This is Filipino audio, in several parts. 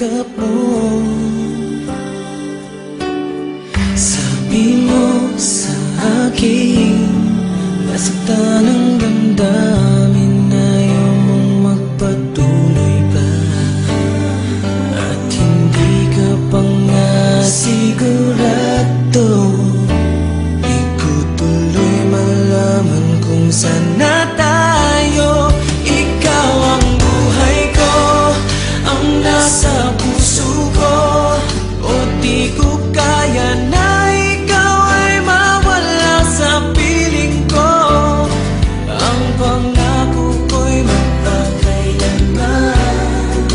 yakap mo. Sabi mo sa akin, nasaktan ang damdamin, ayaw mong magpatuloy pa. At hindi ka pa nga sigurado, di ko tuloy malaman kung saan na tayo. Ikaw ang buhay ko, ang nasa puso ko, o di ko kaya na ikaw ay mawala sa piling ko. Ang pangako ko'y magpakailanman,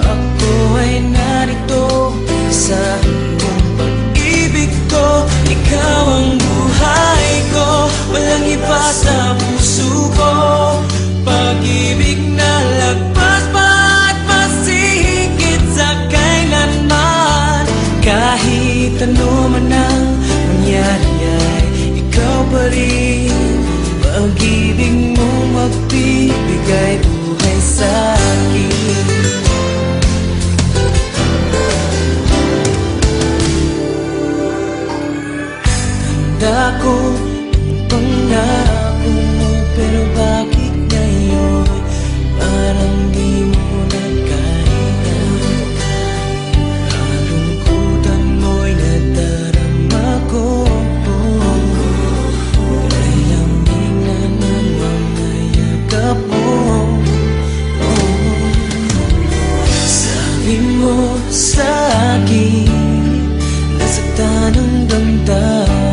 ako ay narito sa iyong pag-ibig ko. Ikaw ang buhay ko, walang iba sa puso ko. Pag-ibig na lagpas pa at masihigit sa kailanman. Kahit ano man ang mangyari ay ikaw pa rin. Pag-ibig mo magbibigay buhay sa akin. Tanda ko ang pangako mo, pero bakit ngayon parang di mo na kaya? Kalungkutan mo'y nadarama ko, lamig na ng mga yakap mo. Sabi mo sa akin, nasaktan ang damdamin,